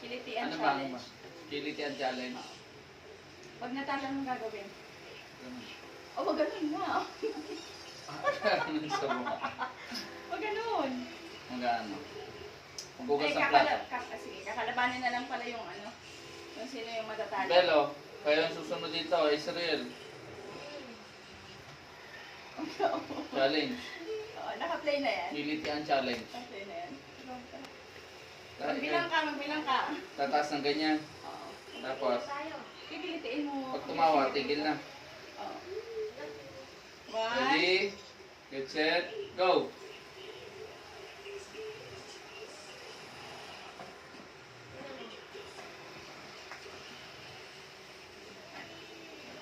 Kilitian Ano ba ang challenge. Kilitian challenge? Pag natalo mong gagawin. Ganun. O, wag ganun na. Ganun sa mukha. Wag ganun. Magano? Maghugas Ay, ng plato. sige, kakalabanin na lang pala yung ano. Yung sino yung matatalo. Belo, kayo ang susunod dito, Israel. Challenge. Oo, naka-play na yan. Kilitian challenge. Naka-play na yan. Magbilang ka. Tataas ng ganyan. Oo. Tapos, Pipilitiin mo. pag tumawa, tigil na. Oo. One. Ready? Get set, go!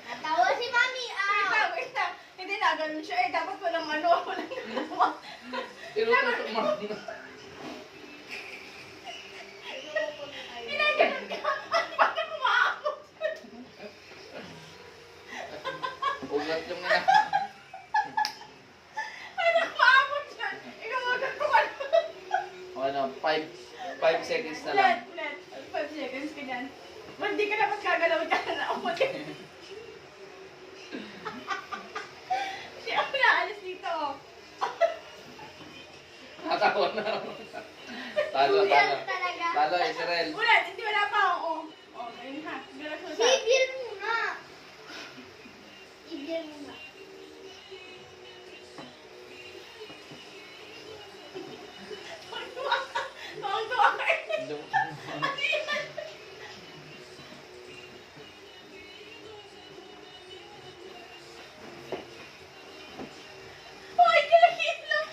Natawa si Mami, Wait lang. Hindi na, ganun siya. Dapat walang ano. Walang ginawa. Tinututok mo. Ginaganon ka. Bakit umaakot? Ugat yung na. Ano, umaakot siya. Ikaw magagawa. O ano, 5 seconds na lang. Ulit. 5 seconds ka dyan. Ba't di ka dapat gagalaw dyan na umuti? Hindi ako naalis dito. Natawa na. Talo. talaga. Talo, Israel. Ulit, hindi wala pa ako. Ayun ha. Galas mo sa... Bibir mo nga. Bibir mo nga. Tuwang-tuwa ka eh. Ano yan? Hoy, kilakit lang.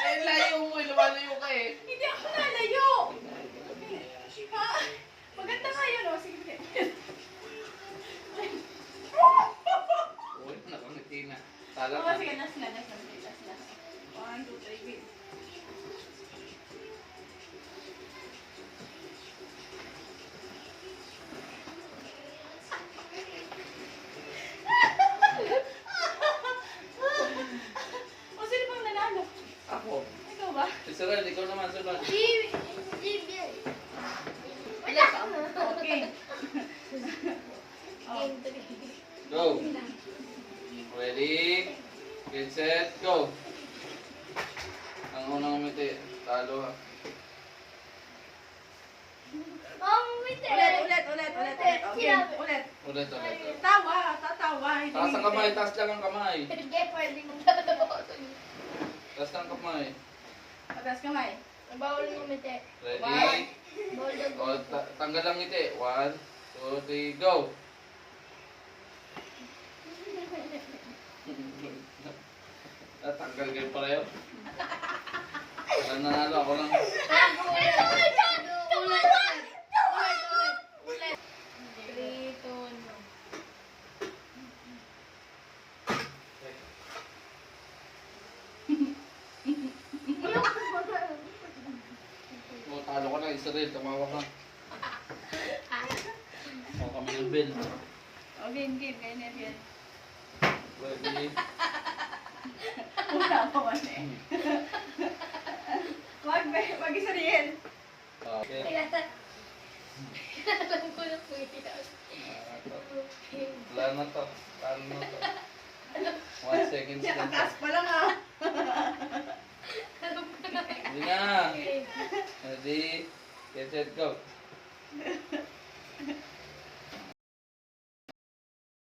Eh, layo mo. Lumalayo ka eh. Hindi ako nalayo. Ha? Maganda nga yun, oh. Sige, sige. Uy, nakangiti na. Talo Oo, na. sige, last na. 1, 2, 3, win. O, sino bang nanalo? Ako. Ikaw ba? Israel, ikaw naman sunod. Bibir. Wala ka. Okay. Oh. Go. Ready? Get set, go. Ang unang umiti. Talo ha. Ulit. Okay, ulit. Ulit. Tawa, tatawa. Taas ang kamay, taas lang ang kamay. Hindi, pwede mo tatawa. Taas lang ang kamay. Pataas kamay. Bawal mo umiti. Ready? Bawal daw. O, tanggal ang ngiti. 1, 2, 3, go. Tanggal kayo pareho. Walang nanalo, ako lang. Ulit. 3, 2, 1. O, talo ka na, Israel. Tumawa ka. O, kami ng bell. O, game. Ganyan. Ready? Wala pa man eh. Wag isarihin. Okay. Alam ko na po ito. Wala na to. Talo na to. 1 second Siya, lang to. taas pa lang ah. Hindi na. Ready? Get set, go.